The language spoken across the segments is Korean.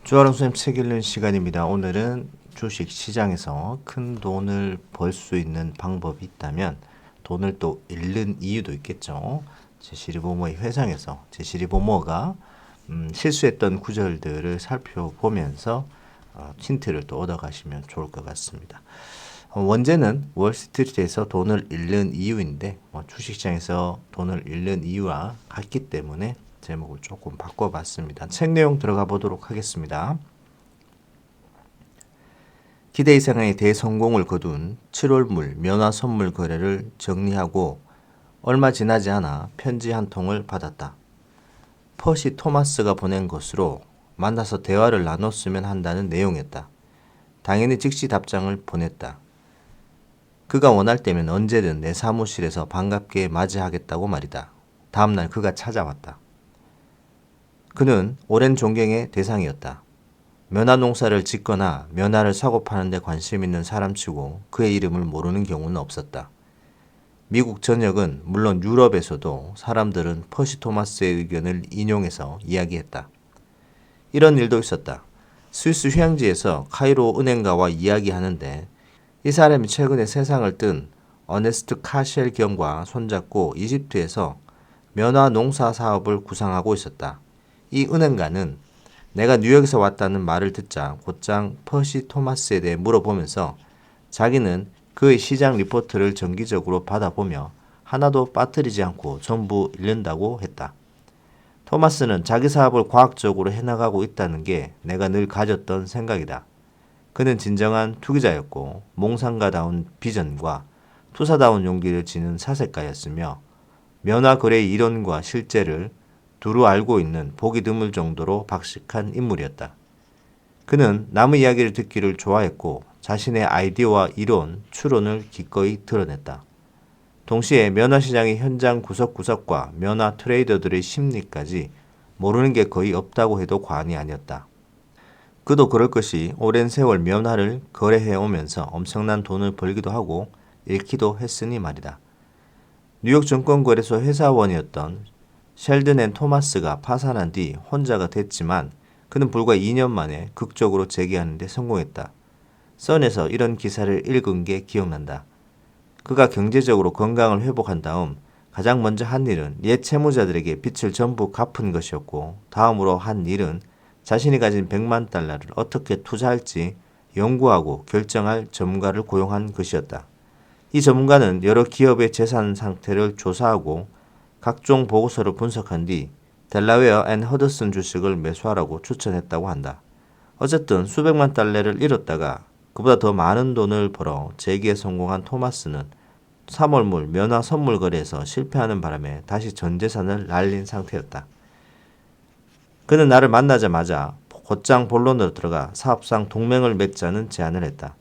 주아랑 선생님 책 읽는 시간입니다. 오늘은 주식 시장에서 큰 돈을 벌 수 있는 방법이 있다면 돈을 또 잃는 이유도 있겠죠. 제시리 보모의 회상에서 제시리 보모가 실수했던 구절들을 살펴보면서 힌트를 또 얻어가시면 좋을 것 같습니다. 원제는 월스트리트에서 돈을 잃는 이유인데 주식시장에서 돈을 잃는 이유와 같기 때문에 제목을 조금 바꿔봤습니다. 책 내용 들어가 보도록 하겠습니다. 기대 이상의 대성공을 거둔 7월물 면화 선물 거래를 정리하고 얼마 지나지 않아 편지 한 통을 받았다. 퍼시 토마스가 보낸 것으로 만나서 대화를 나눴으면 한다는 내용이었다. 당연히 즉시 답장을 보냈다. 그가 원할 때면 언제든 내 사무실에서 반갑게 맞이하겠다고 말이다. 다음날 그가 찾아왔다. 그는 오랜 존경의 대상이었다. 면화 농사를 짓거나 면화를 사고 파는 데 관심 있는 사람치고 그의 이름을 모르는 경우는 없었다. 미국 전역은 물론 유럽에서도 사람들은 퍼시 토마스의 의견을 인용해서 이야기했다. 이런 일도 있었다. 스위스 휴양지에서 카이로 은행가와 이야기하는데 이 사람이 최근에 세상을 뜬 어네스트 카쉘 경과 손잡고 이집트에서 면화 농사 사업을 구상하고 있었다. 이 은행가는 내가 뉴욕에서 왔다는 말을 듣자 곧장 퍼시 토마스에 대해 물어보면서 자기는 그의 시장 리포트를 정기적으로 받아보며 하나도 빠뜨리지 않고 전부 읽는다고 했다. 토마스는 자기 사업을 과학적으로 해나가고 있다는 게 내가 늘 가졌던 생각이다. 그는 진정한 투기자였고 몽상가다운 비전과 투사다운 용기를 지닌 사색가였으며 면화 거래의 이론과 실제를 두루 알고 있는 보기 드물 정도로 박식한 인물이었다. 그는 남의 이야기를 듣기를 좋아했고 자신의 아이디어와 이론, 추론을 기꺼이 드러냈다. 동시에 면화시장의 현장 구석구석과 면화 트레이더들의 심리까지 모르는 게 거의 없다고 해도 과언이 아니었다. 그도 그럴 것이 오랜 세월 면화를 거래해오면서 엄청난 돈을 벌기도 하고 잃기도 했으니 말이다. 뉴욕 증권거래소 회사원이었던 셸든 앤 토마스가 파산한 뒤 혼자가 됐지만 그는 불과 2년 만에 극적으로 재기하는 데 성공했다. 선에서 이런 기사를 읽은 게 기억난다. 그가 경제적으로 건강을 회복한 다음 가장 먼저 한 일은 옛 채무자들에게 빚을 전부 갚은 것이었고 다음으로 한 일은 자신이 가진 100만 달러를 어떻게 투자할지 연구하고 결정할 전문가를 고용한 것이었다. 이 전문가는 여러 기업의 재산 상태를 조사하고 각종 보고서를 분석한 뒤 델라웨어 앤 허드슨 주식을 매수하라고 추천했다고 한다. 어쨌든 수백만 달러를 잃었다가 그보다 더 많은 돈을 벌어 재기에 성공한 토마스는 3월물 면화 선물 거래에서 실패하는 바람에 다시 전 재산을 날린 상태였다. 그는 나를 만나자마자 곧장 본론으로 들어가 사업상 동맹을 맺자는 제안을 했다.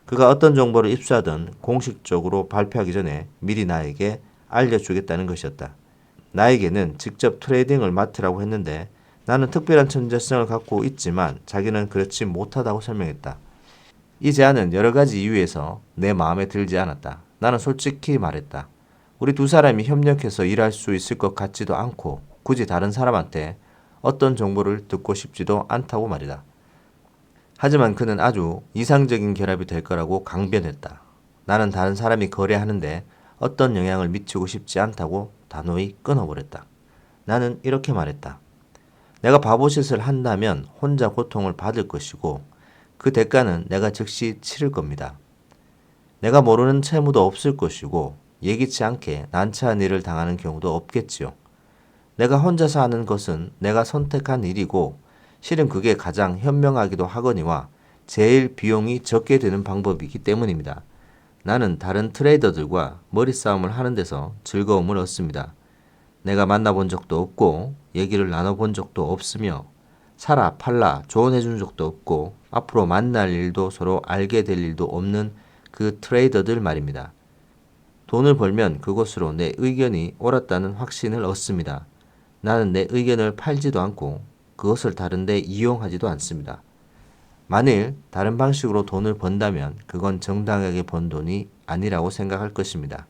그가 어떤 정보를 입수하든 공식적으로 발표하기 전에 미리 나에게 알려주겠다는 것이었다. 나에게는 직접 트레이딩을 맡으라고 했는데 나는 특별한 천재성을 갖고 있지만 자기는 그렇지 못하다고 설명했다. 이 제안은 여러 가지 이유에서 내 마음에 들지 않았다. 나는 솔직히 말했다. 우리 두 사람이 협력해서 일할 수 있을 것 같지도 않고 굳이 다른 사람한테 어떤 정보를 듣고 싶지도 않다고 말이다. 하지만 그는 아주 이상적인 결합이 될 거라고 강변했다. 나는 다른 사람이 거래하는데 어떤 영향을 미치고 싶지 않다고 단호히 끊어버렸다. 나는 이렇게 말했다. 내가 바보짓을 한다면 혼자 고통을 받을 것이고 그 대가는 내가 즉시 치를 겁니다. 내가 모르는 채무도 없을 것이고 예기치 않게 난처한 일을 당하는 경우도 없겠지요. 내가 혼자서 하는 것은 내가 선택한 일이고 실은 그게 가장 현명하기도 하거니와 제일 비용이 적게 드는 방법이기 때문입니다. 나는 다른 트레이더들과 머리싸움을 하는 데서 즐거움을 얻습니다. 내가 만나본 적도 없고 얘기를 나눠본 적도 없으며 사라 팔라 조언해준 적도 없고 앞으로 만날 일도 서로 알게 될 일도 없는 그 트레이더들 말입니다. 돈을 벌면 그것으로 내 의견이 옳았다는 확신을 얻습니다. 나는 내 의견을 팔지도 않고 그것을 다른데 이용하지도 않습니다. 만일 다른 방식으로 돈을 번다면 그건 정당하게 번 돈이 아니라고 생각할 것입니다.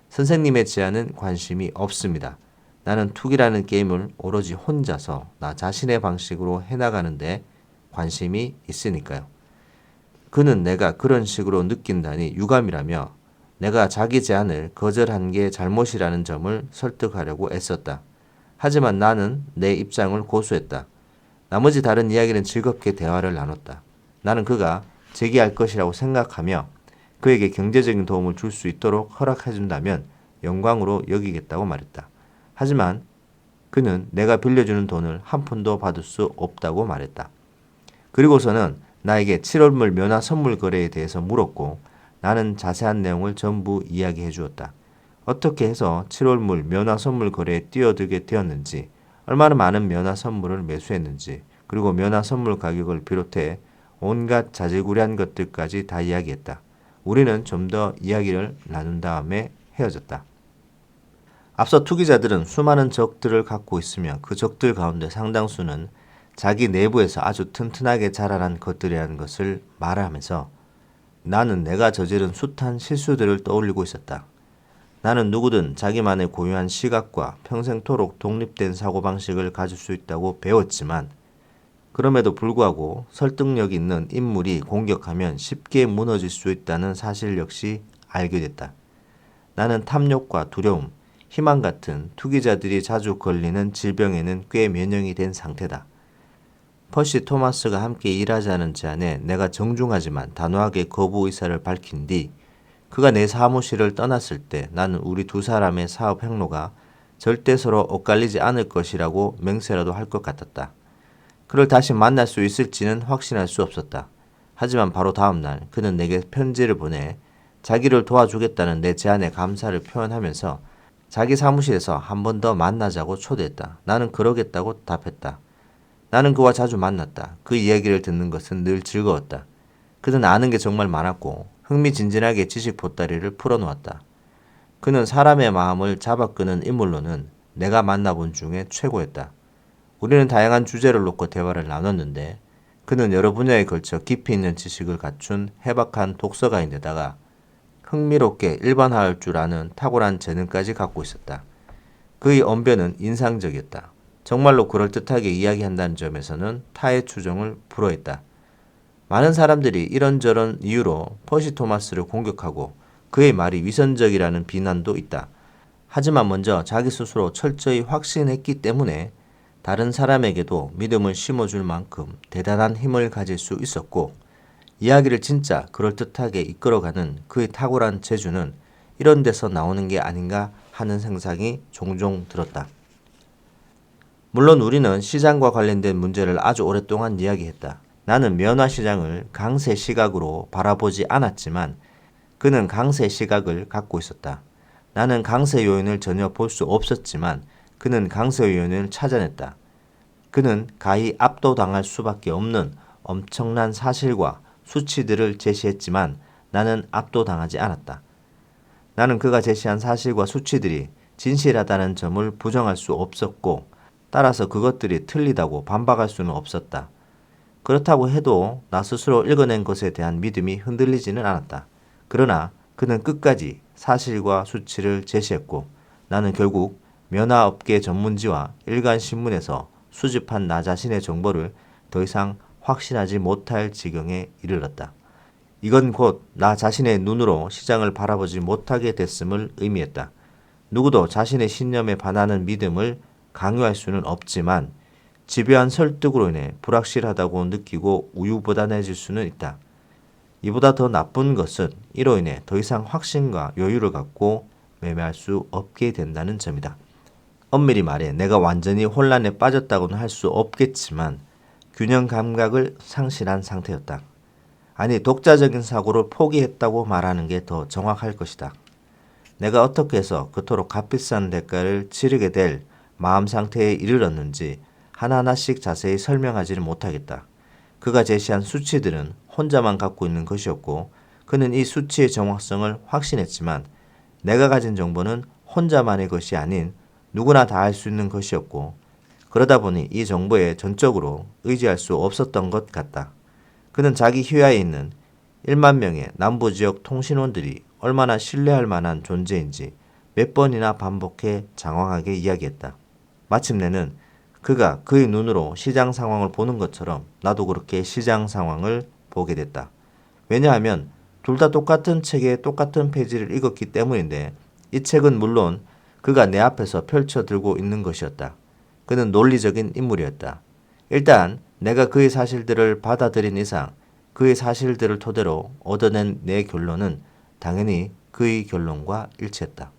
선생님의 제안은 관심이 없습니다. 나는 투기라는 게임을 오로지 혼자서 나 자신의 방식으로 해나가는데 관심이 있으니까요. 그는 내가 그런 식으로 느낀다니 유감이라며 내가 자기 제안을 거절한 게 잘못이라는 점을 설득하려고 애썼다. 하지만 나는 내 입장을 고수했다. 나머지 다른 이야기는 즐겁게 대화를 나눴다. 나는 그가 제기할 것이라고 생각하며 그에게 경제적인 도움을 줄 수 있도록 허락해준다면 영광으로 여기겠다고 말했다. 하지만 그는 내가 빌려주는 돈을 한 푼도 받을 수 없다고 말했다. 그리고서는 나에게 7월물 면화 선물 거래에 대해서 물었고 나는 자세한 내용을 전부 이야기해 주었다. 어떻게 해서 7월물 면화 선물 거래에 뛰어들게 되었는지, 얼마나 많은 면화 선물을 매수했는지, 그리고 면화 선물 가격을 비롯해 온갖 자질구레한 것들까지 다 이야기했다. 우리는 좀 더 이야기를 나눈 다음에 헤어졌다. 앞서 투기자들은 수많은 적들을 갖고 있으며 그 적들 가운데 상당수는 자기 내부에서 아주 튼튼하게 자라난 것들이라는 것을 말하면서 나는 내가 저지른 숱한 실수들을 떠올리고 있었다. 나는 누구든 자기만의 고유한 시각과 평생토록 독립된 사고방식을 가질 수 있다고 배웠지만 그럼에도 불구하고 설득력 있는 인물이 공격하면 쉽게 무너질 수 있다는 사실 역시 알게 됐다. 나는 탐욕과 두려움, 희망 같은 투기자들이 자주 걸리는 질병에는 꽤 면역이 된 상태다. 퍼시 토마스가 함께 일하자는 제안에 내가 정중하지만 단호하게 거부 의사를 밝힌 뒤 그가 내 사무실을 떠났을 때 나는 우리 두 사람의 사업 행로가 절대 서로 엇갈리지 않을 것이라고 맹세라도 할 것 같았다. 그를 다시 만날 수 있을지는 확신할 수 없었다. 하지만 바로 다음 날 그는 내게 편지를 보내 자기를 도와주겠다는 내 제안에 감사를 표현하면서 자기 사무실에서 한 번 더 만나자고 초대했다. 나는 그러겠다고 답했다. 나는 그와 자주 만났다. 그 이야기를 듣는 것은 늘 즐거웠다. 그는 아는 게 정말 많았고 흥미진진하게 지식 보따리를 풀어놓았다. 그는 사람의 마음을 잡아끄는 인물로는 내가 만나본 중에 최고였다. 우리는 다양한 주제를 놓고 대화를 나눴는데 그는 여러 분야에 걸쳐 깊이 있는 지식을 갖춘 해박한 독서가인데다가 흥미롭게 일반화할 줄 아는 탁월한 재능까지 갖고 있었다. 그의 언변은 인상적이었다. 정말로 그럴듯하게 이야기한다는 점에서는 타의 추종을 불허했다. 많은 사람들이 이런저런 이유로 퍼시 토마스를 공격하고 그의 말이 위선적이라는 비난도 있다. 하지만 먼저 자기 스스로 철저히 확신했기 때문에 다른 사람에게도 믿음을 심어줄 만큼 대단한 힘을 가질 수 있었고 이야기를 진짜 그럴듯하게 이끌어가는 그의 탁월한 재주는 이런 데서 나오는 게 아닌가 하는 생각이 종종 들었다. 물론 우리는 시장과 관련된 문제를 아주 오랫동안 이야기했다. 나는 면화 시장을 강세 시각으로 바라보지 않았지만 그는 강세 시각을 갖고 있었다. 나는 강세 요인을 전혀 볼 수 없었지만 그는 강세 요인을 찾아냈다. 그는 가히 압도당할 수밖에 없는 엄청난 사실과 수치들을 제시했지만 나는 압도당하지 않았다. 나는 그가 제시한 사실과 수치들이 진실하다는 점을 부정할 수 없었고 따라서 그것들이 틀리다고 반박할 수는 없었다. 그렇다고 해도 나 스스로 읽어낸 것에 대한 믿음이 흔들리지는 않았다. 그러나 그는 끝까지 사실과 수치를 제시했고 나는 결국 면화업계 전문지와 일간신문에서 수집한 나 자신의 정보를 더 이상 확신하지 못할 지경에 이르렀다. 이건 곧 나 자신의 눈으로 시장을 바라보지 못하게 됐음을 의미했다. 누구도 자신의 신념에 반하는 믿음을 강요할 수는 없지만 집요한 설득으로 인해 불확실하다고 느끼고 우유부단해질 수는 있다. 이보다 더 나쁜 것은 이로 인해 더 이상 확신과 여유를 갖고 매매할 수 없게 된다는 점이다. 엄밀히 말해 내가 완전히 혼란에 빠졌다고는 할 수 없겠지만 균형 감각을 상실한 상태였다. 아니 독자적인 사고를 포기했다고 말하는 게 더 정확할 것이다. 내가 어떻게 해서 그토록 값비싼 대가를 치르게 될 마음 상태에 이르렀는지 하나하나씩 자세히 설명하지는 못하겠다. 그가 제시한 수치들은 혼자만 갖고 있는 것이었고 그는 이 수치의 정확성을 확신했지만 내가 가진 정보는 혼자만의 것이 아닌 누구나 다 알 수 있는 것이었고 그러다 보니 이 정보에 전적으로 의지할 수 없었던 것 같다. 그는 자기 휘하에 있는 1만 명의 남부지역 통신원들이 얼마나 신뢰할 만한 존재인지 몇 번이나 반복해 장황하게 이야기했다. 마침내는 그가 그의 눈으로 시장 상황을 보는 것처럼 나도 그렇게 시장 상황을 보게 됐다. 왜냐하면 둘 다 똑같은 책의 똑같은 페이지를 읽었기 때문인데 이 책은 물론 그가 내 앞에서 펼쳐 들고 있는 것이었다. 그는 논리적인 인물이었다. 일단 내가 그의 사실들을 받아들인 이상 그의 사실들을 토대로 얻어낸 내 결론은 당연히 그의 결론과 일치했다.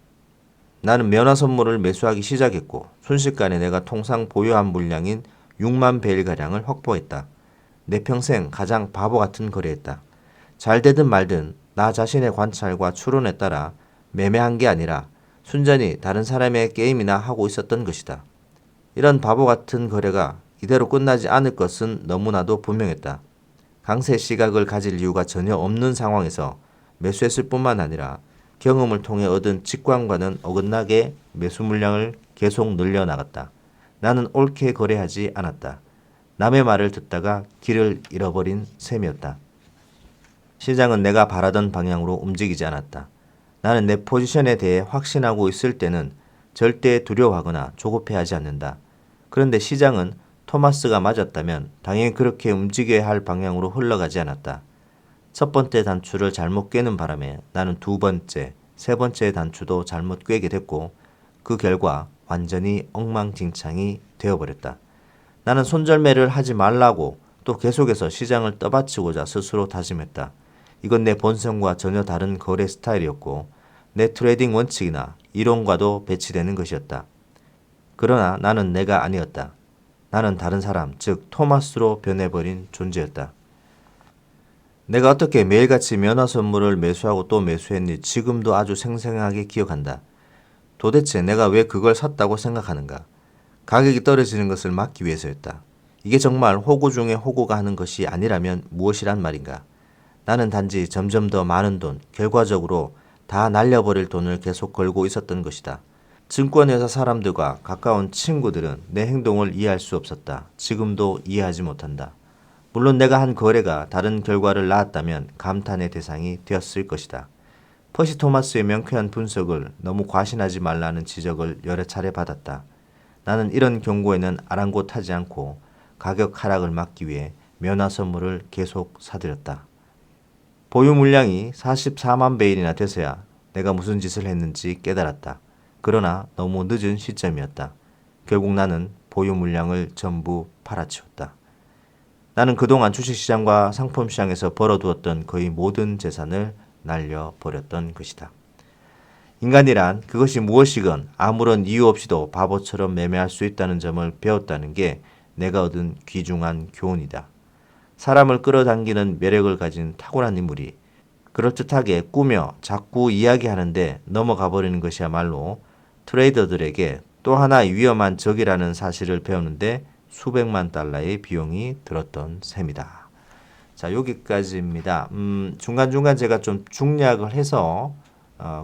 나는 면화 선물을 매수하기 시작했고 순식간에 내가 통상 보유한 물량인 6만 베일가량을 확보했다. 내 평생 가장 바보 같은 거래였다. 잘 되든 말든 나 자신의 관찰과 추론에 따라 매매한 게 아니라 순전히 다른 사람의 게임이나 하고 있었던 것이다. 이런 바보 같은 거래가 이대로 끝나지 않을 것은 너무나도 분명했다. 강세 시각을 가질 이유가 전혀 없는 상황에서 매수했을 뿐만 아니라 경험을 통해 얻은 직관과는 어긋나게 매수 물량을 계속 늘려나갔다. 나는 옳게 거래하지 않았다. 남의 말을 듣다가 길을 잃어버린 셈이었다. 시장은 내가 바라던 방향으로 움직이지 않았다. 나는 내 포지션에 대해 확신하고 있을 때는 절대 두려워하거나 조급해하지 않는다. 그런데 시장은 토마스가 맞았다면 당연히 그렇게 움직여야 할 방향으로 흘러가지 않았다. 첫 번째 단추를 잘못 꿰는 바람에 나는 두 번째, 세 번째 단추도 잘못 꿰게 됐고 그 결과 완전히 엉망진창이 되어버렸다. 나는 손절매를 하지 말라고 또 계속해서 시장을 떠받치고자 스스로 다짐했다. 이건 내 본성과 전혀 다른 거래 스타일이었고 내 트레이딩 원칙이나 이론과도 배치되는 것이었다. 그러나 나는 내가 아니었다. 나는 다른 사람, 즉 토마스로 변해버린 존재였다. 내가 어떻게 매일같이 면화 선물을 매수하고 또 매수했니 지금도 아주 생생하게 기억한다. 도대체 내가 왜 그걸 샀다고 생각하는가? 가격이 떨어지는 것을 막기 위해서였다. 이게 정말 호구 중에 호구가 하는 것이 아니라면 무엇이란 말인가? 나는 단지 점점 더 많은 돈, 결과적으로 다 날려버릴 돈을 계속 걸고 있었던 것이다. 증권회사 사람들과 가까운 친구들은 내 행동을 이해할 수 없었다. 지금도 이해하지 못한다. 물론 내가 한 거래가 다른 결과를 낳았다면 감탄의 대상이 되었을 것이다. 퍼시 토마스의 명쾌한 분석을 너무 과신하지 말라는 지적을 여러 차례 받았다. 나는 이런 경고에는 아랑곳하지 않고 가격 하락을 막기 위해 면화 선물을 계속 사들였다. 보유 물량이 44만 베일이나 돼서야 내가 무슨 짓을 했는지 깨달았다. 그러나 너무 늦은 시점이었다. 결국 나는 보유 물량을 전부 팔아치웠다. 나는 그동안 주식시장과 상품시장에서 벌어두었던 거의 모든 재산을 날려버렸던 것이다. 인간이란 그것이 무엇이건 아무런 이유 없이도 바보처럼 매매할 수 있다는 점을 배웠다는 게 내가 얻은 귀중한 교훈이다. 사람을 끌어당기는 매력을 가진 탁월한 인물이 그럴듯하게 꾸며 자꾸 이야기하는데 넘어가 버리는 것이야말로 트레이더들에게 또 하나의 위험한 적이라는 사실을 배우는데 수백만 달러의 비용이 들었던 셈이다. 자, 여기까지입니다. 중간중간 제가 좀 중략을 해서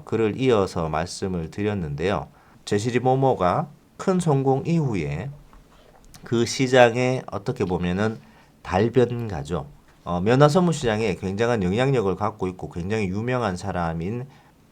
글을 이어서 말씀을 드렸는데요. 제시리 모모가 큰 성공 이후에 그 시장에 어떻게 보면은 달변가죠. 면화 선물 시장에 굉장한 영향력을 갖고 있고 굉장히 유명한 사람인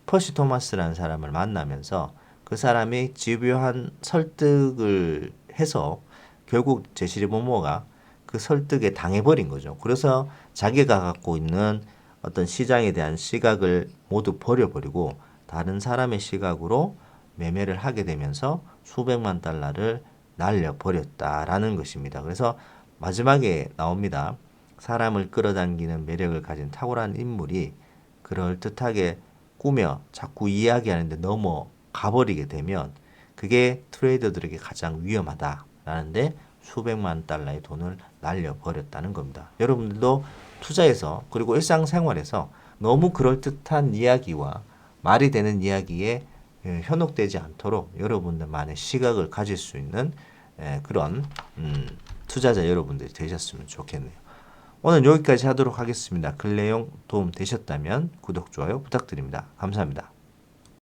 퍼시 토마스라는 사람을 만나면서 그 사람이 집요한 설득을 해서 결국 제시리 모모가 그 설득에 당해버린 거죠. 그래서 자기가 갖고 있는 어떤 시장에 대한 시각을 모두 버려버리고 다른 사람의 시각으로 매매를 하게 되면서 수백만 달러를 날려버렸다라는 것입니다. 그래서 마지막에 나옵니다. 사람을 끌어당기는 매력을 가진 탁월한 인물이 그럴듯하게 꾸며 자꾸 이야기하는데 넘어가버리게 되면 그게 트레이더들에게 가장 위험하다라는데 수백만 달러의 돈을 날려버렸다는 겁니다. 여러분들도 투자에서 그리고 일상생활에서 너무 그럴듯한 이야기와 말이 되는 이야기에 현혹되지 않도록 여러분들만의 시각을 가질 수 있는 그런 투자자 여러분들이 되셨으면 좋겠네요. 오늘 여기까지 하도록 하겠습니다. 글 내용 도움 되셨다면 구독, 좋아요 부탁드립니다. 감사합니다.